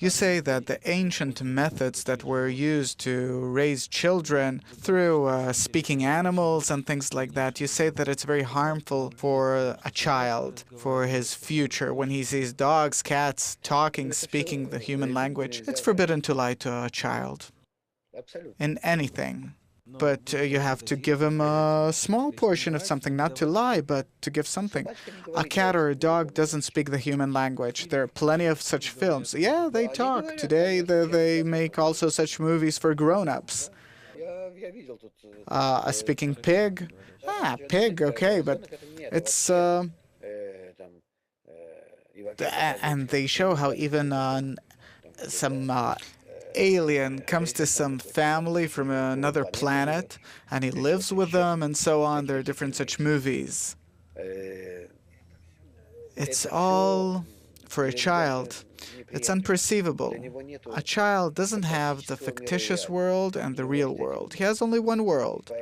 You say that the ancient methods that were used to raise children through speaking animals and things like that, you say that it's very harmful for a child, for his future. When he sees dogs, cats talking, speaking the human language, it's forbidden to lie to a child in anything. But you have to give him a small portion of something, not to lie, but to give something. A cat or a dog doesn't speak the human language. There are plenty of such films. Yeah, they talk. Today they make also such movies for grown-ups. A speaking pig? Pig, okay, but it's... and they show how even some alien comes to some family from another planet and he lives with them and so on. There are different such movies. It's all for a child. It's unperceivable. A child doesn't have the fictitious world and the real world. He has only one world.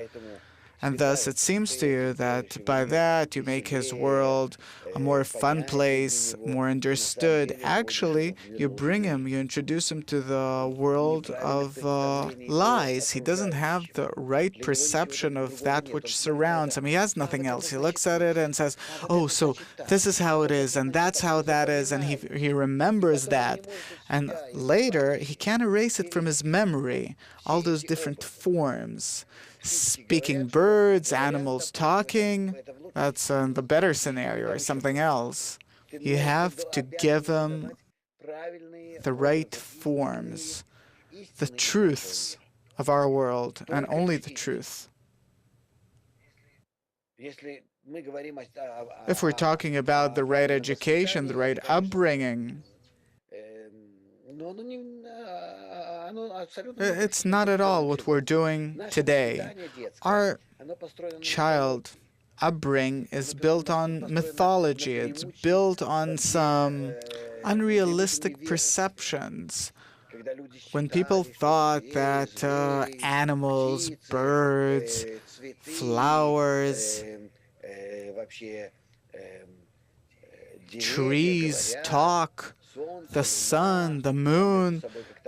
And thus it seems to you that by that you make his world a more fun place, more understood. Actually, you bring him, you introduce him to the world of lies. He doesn't have the right perception of that which surrounds him. He has nothing else. He looks at it and says, oh, so this is how it is, and that's how that is, and he remembers that. And later, he can't erase it from his memory, all those different forms. Speaking birds, animals talking, that's the better scenario, or something else. You have to give them the right forms, the truths of our world, and only the truth. If we're talking about the right education, the right upbringing, it's not at all what we're doing today. Our child upbringing is built on mythology. It's built on some unrealistic perceptions. When people thought that animals, birds, flowers, trees talk, the sun, the moon,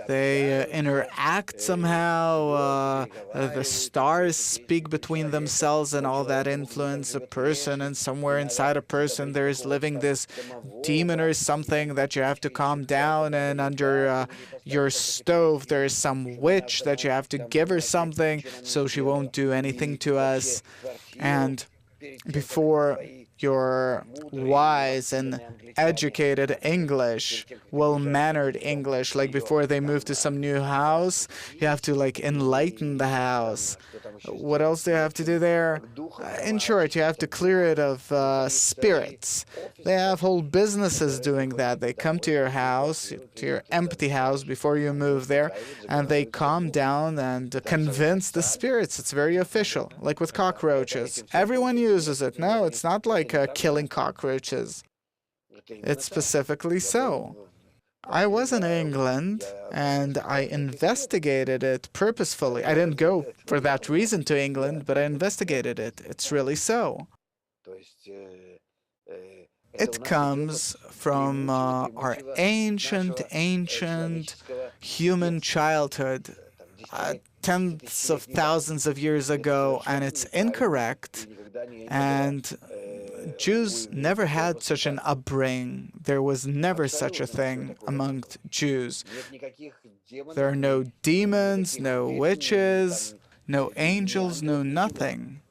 they interact somehow, the stars speak between themselves and all that influence a person, and somewhere inside a person there is living this demon or something that you have to calm down, and under your stove there is some witch that you have to give her something so she won't do anything to us. And before your wise and educated English, well-mannered English, like before they move to some new house, you have to like enlighten the house. What else do you have to do there? In short, you have to clear it of spirits. They have whole businesses doing that. They come to your house, to your empty house before you move there, and they calm down and convince the spirits. It's very official, like with cockroaches. Everyone uses it. No, it's not like killing cockroaches. It's specifically so. I was in England, and I investigated it purposefully. I didn't go for that reason to England, but I investigated it. It's really so. It comes from our ancient human childhood, tens of thousands of years ago, and it's incorrect. And Jews never had such an upbringing. There was never such a thing amongst Jews. There are no demons, no witches, no angels, no nothing.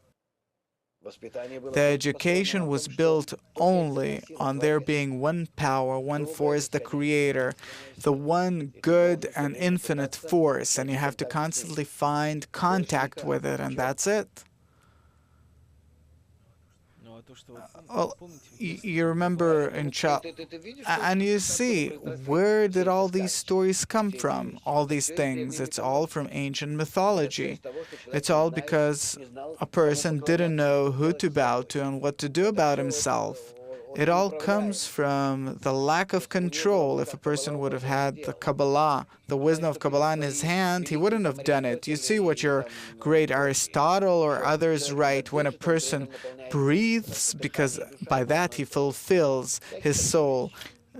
The education was built only on there being one power, one force, the Creator, the one good and infinite force, and you have to constantly find contact with it, and that's it. Well, you remember in and you see, where did all these stories come from? All these things, it's all from ancient mythology. It's all because a person didn't know who to bow to and what to do about himself. It all comes from the lack of control. If a person would have had the Kabbalah, the wisdom of Kabbalah in his hand, he wouldn't have done it. You see what your great Aristotle or others write, when a person breathes, because by that he fulfills his soul.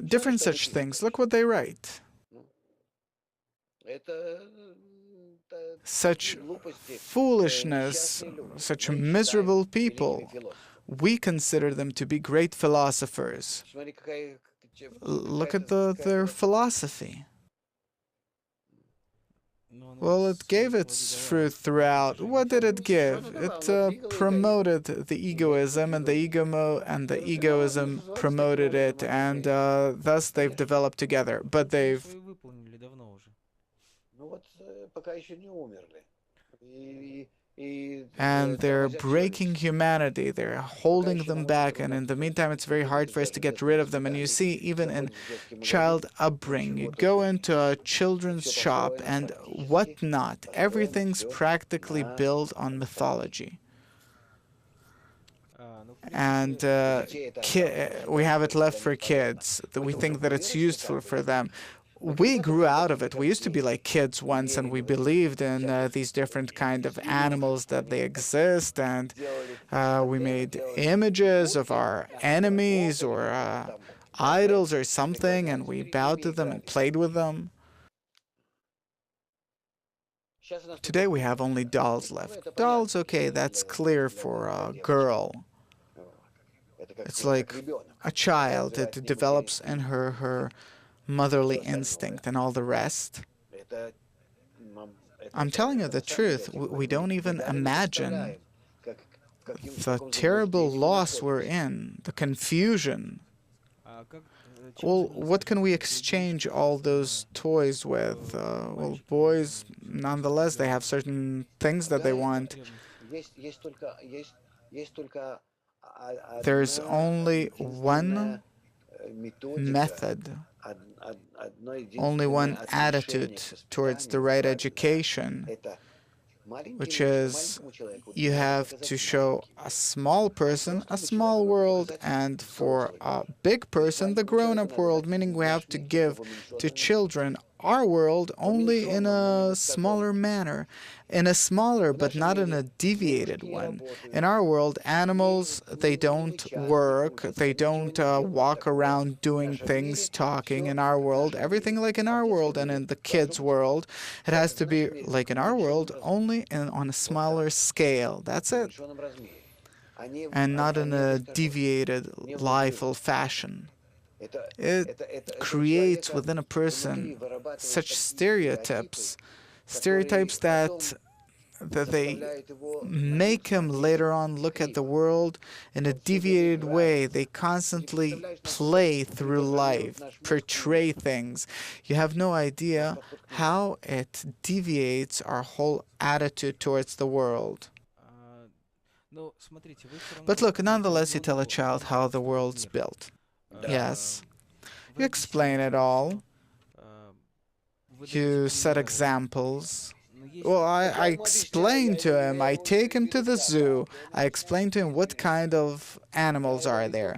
Different such things. Look what they write. such foolishness, such miserable people. We consider them to be great philosophers. Look at their philosophy. Well, it gave its fruit throughout. What did it give? It promoted the egoism, and the egoism promoted it, and thus they've developed together. But they've and they're breaking humanity. They're holding them back, and in the meantime, it's very hard for us to get rid of them. And you see, even in child upbringing, you go into a children's shop and whatnot. Everything's practically built on mythology. And we have it left for kids. We think that it's useful for them. We grew out of it. We used to be like kids once, and we believed in these different kind of animals, that they exist, and we made images of our enemies or idols or something, and we bowed to them and played with them. Today we have only dolls left. Dolls, okay, that's clear for a girl. It's like a child. It develops in her motherly instinct and all the rest. I'm telling you the truth. We don't even imagine the terrible loss we're in, the confusion. Well, what can we exchange all those toys with? Well, boys, nonetheless, they have certain things that they want. There's only one method, only one attitude towards the right education, which is you have to show a small person a small world, and for a big person the grown-up world, meaning we have to give to children our world only in a smaller manner, in a smaller but not in a deviated one. In our world, animals, they don't work, they don't walk around doing things, talking. In our world, everything like in our world, and in the kids' world, it has to be like in our world, only on a smaller scale. That's it. And not in a deviated, liveful fashion. It creates within a person such stereotypes that they make him later on look at the world in a deviated way. They constantly play through life, portray things. You have no idea how it deviates our whole attitude towards the world. But look, nonetheless, you tell a child how the world's built. Yes. You explain it all. You set examples. Well, I explain to him. I take him to the zoo. I explain to him what kind of animals are there.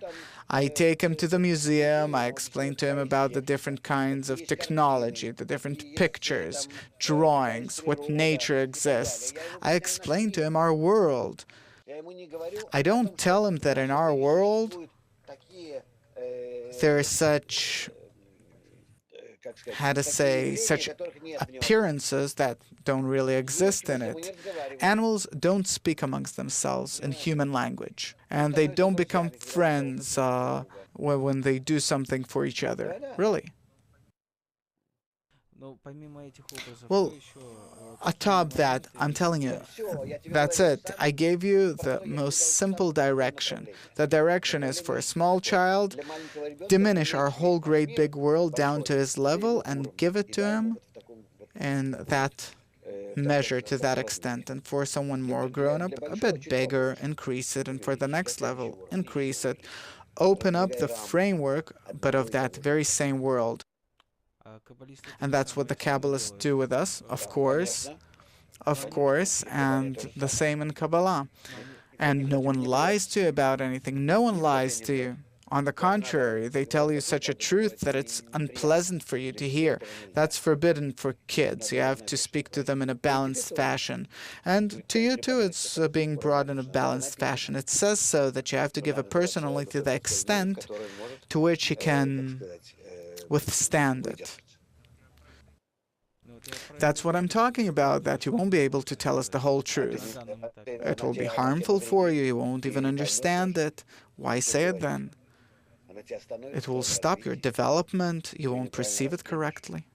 I take him to the museum. I explain to him about the different kinds of technology, the different pictures, drawings, what nature exists. I explain to him our world. I don't tell him that in our world there are such, how to say, such appearances that don't really exist in it. Animals don't speak amongst themselves in human language, and they don't become friends when they do something for each other. Really. Well, atop that, I'm telling you, that's it. I gave you the most simple direction. The direction is for a small child, diminish our whole great big world down to his level and give it to him in that measure, to that extent. And for someone more grown up, a bit bigger, increase it. And for the next level, increase it. Open up the framework, but of that very same world. And that's what the Kabbalists do with us, of course, and the same in Kabbalah. And no one lies to you about anything. No one lies to you. On the contrary, they tell you such a truth that it's unpleasant for you to hear. That's forbidden for kids. You have to speak to them in a balanced fashion. And to you too, it's being brought in a balanced fashion. It says so that you have to give a person only to the extent to which he can withstand it. That's what I'm talking about, that you won't be able to tell us the whole truth. It will be harmful for you, you won't even understand it. Why say it then? It will stop your development, you won't perceive it correctly.